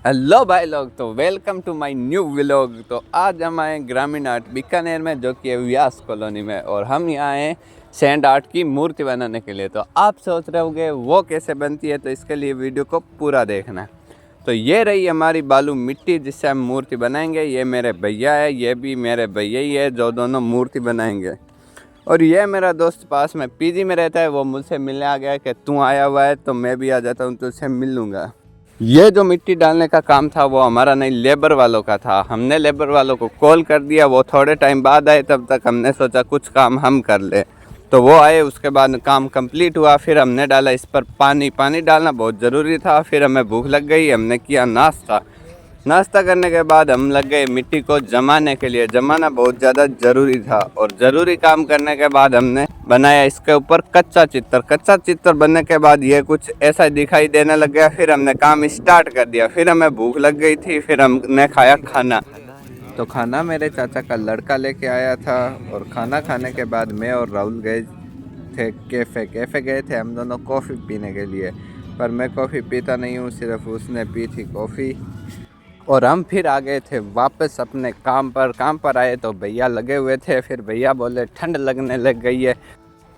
Hello भाई लोग, तो welcome to my new vlog. तो आज हम आए ग्रामीण आर्ट बीकानेर में, जो कि है व्यास कॉलोनी में, और हम यहाँ आए सैंड आर्ट की मूर्ति बनाने के लिए। तो आप सोच रहे होंगे वो कैसे बनती है, तो इसके लिए वीडियो को पूरा देखना। तो ये रही हमारी बालू मिट्टी जिससे हम मूर्ति बनाएंगे। ये मेरे भैया है, ये भी मेरे भैया ही है जो दोनों मूर्ति बनाएंगे। और ये मेरा दोस्त पास में पीजी में रहता है, वो मुझसे मिलने आ गया कि तू आया हुआ है तो मैं भी आ जाता हूँ, तुझसे मिल लूँगा। ये जो मिट्टी डालने का काम था वो हमारा नहीं, लेबर वालों का था। हमने लेबर वालों को कॉल कर दिया, वो थोड़े टाइम बाद आए। तब तक हमने सोचा कुछ काम हम कर ले, तो वो आए। उसके बाद काम कंप्लीट हुआ, फिर हमने डाला इस पर पानी। पानी डालना बहुत ज़रूरी था। फिर हमें भूख लग गई, हमने किया नाश्ता। नाश्ता करने के बाद हम लग गए मिट्टी को जमाने के लिए। जमाना बहुत ज़्यादा ज़रूरी था, और ज़रूरी काम करने के बाद हमने बनाया इसके ऊपर कच्चा चित्र। कच्चा चित्र बनने के बाद ये कुछ ऐसा दिखाई देने लग गया। फिर हमने काम स्टार्ट कर दिया। फिर हमें भूख लग गई थी, फिर हमने खाया खाना। तो खाना मेरे चाचा का लड़का लेके आया था, और खाना खाने के बाद मैं और राहुल गए थे कैफ़े गए थे हम दोनों कॉफ़ी पीने के लिए। पर मैं कॉफ़ी पीता नहीं हूँ, सिर्फ उसने पी थी कॉफ़ी। और हम फिर आ गए थे वापस अपने काम पर। काम पर आए तो भैया लगे हुए थे। फिर भैया बोले ठंड लगने लग गई है।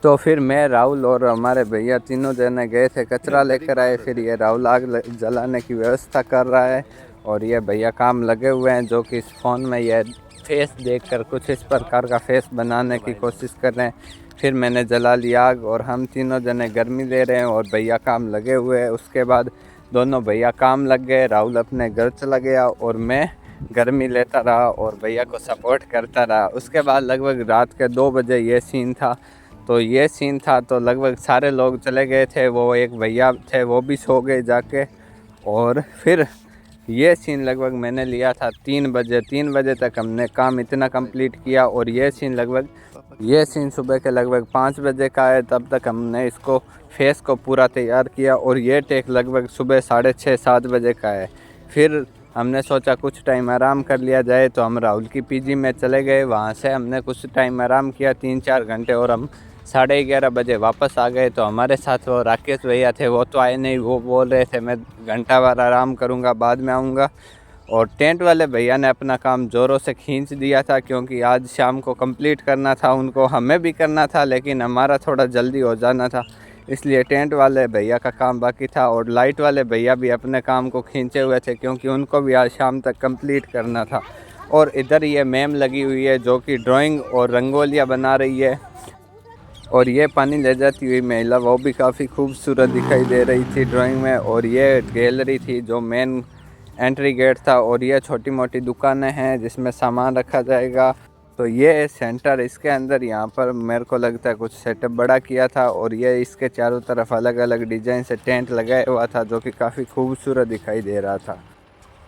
तो फिर मैं, राहुल और हमारे भैया तीनों जने गए थे, कचरा लेकर आए। फिर ये राहुल आग जलाने की व्यवस्था कर रहा है, और ये भैया काम लगे हुए हैं, जो कि इस फ़ोन में ये फेस देखकर कुछ इस प्रकार का फेस बनाने की कोशिश कर रहे हैं। फिर मैंने जला लिया आग, और हम तीनों जने गर्मी ले रहे हैं, और भैया काम लगे हुए हैं। उसके बाद दोनों भैया काम लग गए। राहुल अपने घर चला गया, और मैं गर्मी लेता रहा और भैया को सपोर्ट करता रहा। उसके बाद लगभग रात के 2 बजे ये सीन था। तो लगभग सारे लोग चले गए थे। वो एक भैया थे, वो भी सो गए जाके। और फिर ये सीन लगभग मैंने लिया था 3 बजे। 3 बजे तक हमने काम इतना कंप्लीट किया। और ये सीन सुबह के लगभग 5 बजे का है। तब तक हमने इसको फेस को पूरा तैयार किया। और ये टेक लगभग सुबह 6:30-7 बजे का है। फिर हमने सोचा कुछ टाइम आराम कर लिया जाए, तो हम राहुल की पीजी में चले गए। वहाँ से हमने कुछ टाइम आराम किया, 3-4 घंटे, और हम 11:30 बजे वापस आ गए। तो हमारे साथ वो राकेश भैया थे, वो तो आए नहीं। वो बोल रहे थे मैं घंटा भर आराम करूँगा, बाद में आऊँगा। और टेंट वाले भैया ने अपना काम ज़ोरों से खींच दिया था, क्योंकि आज शाम को कंप्लीट करना था उनको, हमें भी करना था, लेकिन हमारा थोड़ा जल्दी हो जाना था। इसलिए टेंट वाले भैया का काम बाकी था। और लाइट वाले भैया भी अपने काम को खींचे हुए थे, क्योंकि उनको भी आज शाम तक कंप्लीट करना था। और इधर ये मैम लगी हुई है, जो कि ड्राइंग और रंगोलियाँ बना रही है। और ये पानी ले जाती हुई महिला, वो भी काफ़ी खूबसूरत दिखाई दे रही थी ड्राइंग में। और ये गैलरी थी जो मेन एंट्री गेट था। और ये छोटी मोटी दुकानें हैं जिसमें सामान रखा जाएगा। तो ये सेंटर, इसके अंदर यहाँ पर मेरे को लगता है कुछ सेटअप बड़ा किया था। और ये इसके चारों तरफ अलग अलग डिज़ाइन से टेंट लगाया हुआ था, जो कि काफ़ी खूबसूरत दिखाई दे रहा था।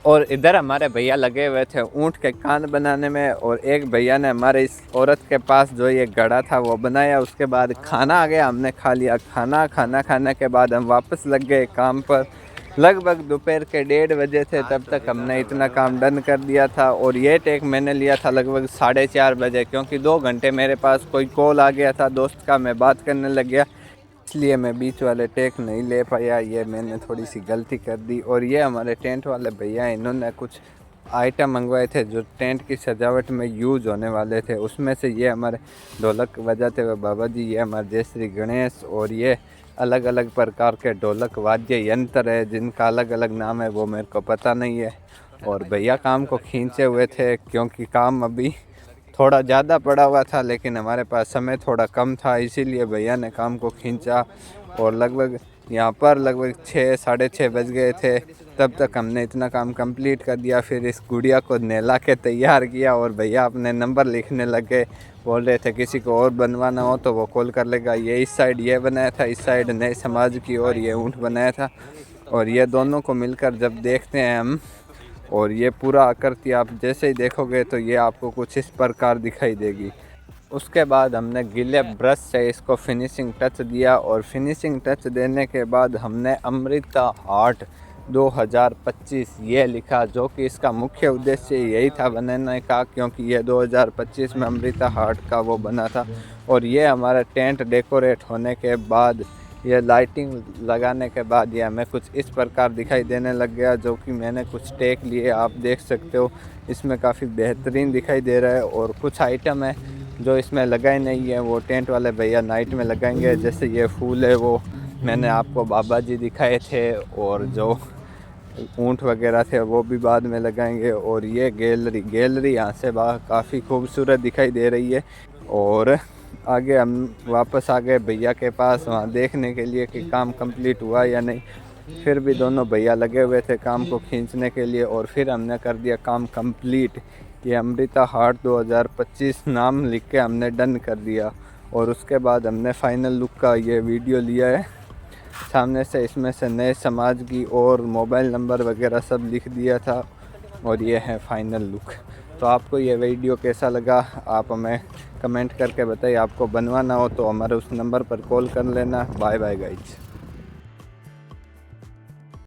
और इधर हमारे भैया लगे हुए थे ऊँट के कान बनाने में। और एक भैया ने हमारे इस औरत के पास जो ये गड़ा था वो बनाया। उसके बाद खाना आ गया, हमने खा लिया। खाना खाने के बाद हम वापस लग गए काम पर। लगभग दोपहर के 1:30 बजे थे, तब तक हमने इतना काम डन कर दिया था। और ये टेक मैंने लिया था लगभग 4:30 बजे, क्योंकि 2 घंटे मेरे पास कोई कॉल आ गया था दोस्त का, मैं बात करने लग गया, इसलिए मैं बीच वाले टेक नहीं ले पाया। ये मैंने थोड़ी सी गलती कर दी। और ये हमारे टेंट वाले भैया, इन्होंने कुछ आइटम मंगवाए थे जो टेंट की सजावट में यूज़ होने वाले थे। उसमें से ये हमारे ढोलक बजाते हुए बाबा जी, ये हमारे जय श्री गणेश, और ये अलग अलग प्रकार के ढोलक वाद्य यंत्र है जिनका अलग अलग नाम है, वो मेरे को पता नहीं है। और भैया काम को खींचे हुए थे, क्योंकि काम अभी थोड़ा ज़्यादा पड़ा हुआ था, लेकिन हमारे पास समय थोड़ा कम था, इसीलिए भैया ने काम को खींचा। और लगभग यहाँ पर लगभग 6-6:30 बज गए थे। तब तक हमने इतना काम कंप्लीट कर दिया। फिर इस गुड़िया को नहला के तैयार किया, और भैया अपने नंबर लिखने लग गए। बोल रहे थे किसी को और बनवाना हो तो वो कॉल कर लेगा। ये इस साइड ये बनाया था, इस साइड नए समाज की और ये ऊँट बनाया था। और ये दोनों को मिलकर जब देखते हैं हम, और ये पूरा आकृति आप जैसे ही देखोगे तो ये आपको कुछ इस प्रकार दिखाई देगी। उसके बाद हमने गीले ब्रश से इसको फिनिशिंग टच दिया। और फिनिशिंग टच देने के बाद हमने अमृता हार्ट 2025 ये लिखा, जो कि इसका मुख्य उद्देश्य यही था बनाने का, क्योंकि ये 2025 में अमृता हार्ट का वो बना था। और ये हमारा टेंट डेकोरेट होने के बाद ये लाइटिंग लगाने के बाद ये हमें कुछ इस प्रकार दिखाई देने लग गया, जो कि मैंने कुछ टेक लिए, आप देख सकते हो। इसमें काफ़ी बेहतरीन दिखाई दे रहा है। और कुछ आइटम है जो इसमें लगाए नहीं है, वो टेंट वाले भैया नाइट में लगाएंगे। जैसे ये फूल है वो मैंने आपको बाबा जी दिखाए थे, और जो ऊँट वगैरह थे वो भी बाद में लगाएंगे। और ये गैलरी यहाँ से बाहर काफ़ी खूबसूरत दिखाई दे रही है। और आगे हम वापस आ गए भैया के पास, वहाँ देखने के लिए कि काम कंप्लीट हुआ या नहीं। फिर भी दोनों भैया लगे हुए थे काम को खींचने के लिए, और फिर हमने कर दिया काम कंप्लीट। ये अमृता हार्ट 2025 नाम लिख के हमने डन कर दिया। और उसके बाद हमने फाइनल लुक का ये वीडियो लिया है सामने से। इसमें से नए समाज की और मोबाइल नंबर वगैरह सब लिख दिया था। और ये है फाइनल लुक। तो आपको ये वीडियो कैसा लगा आप हमें कमेंट करके बताइए। आपको बनवाना हो तो हमारे उस नंबर पर कॉल कर लेना। Bye bye guys.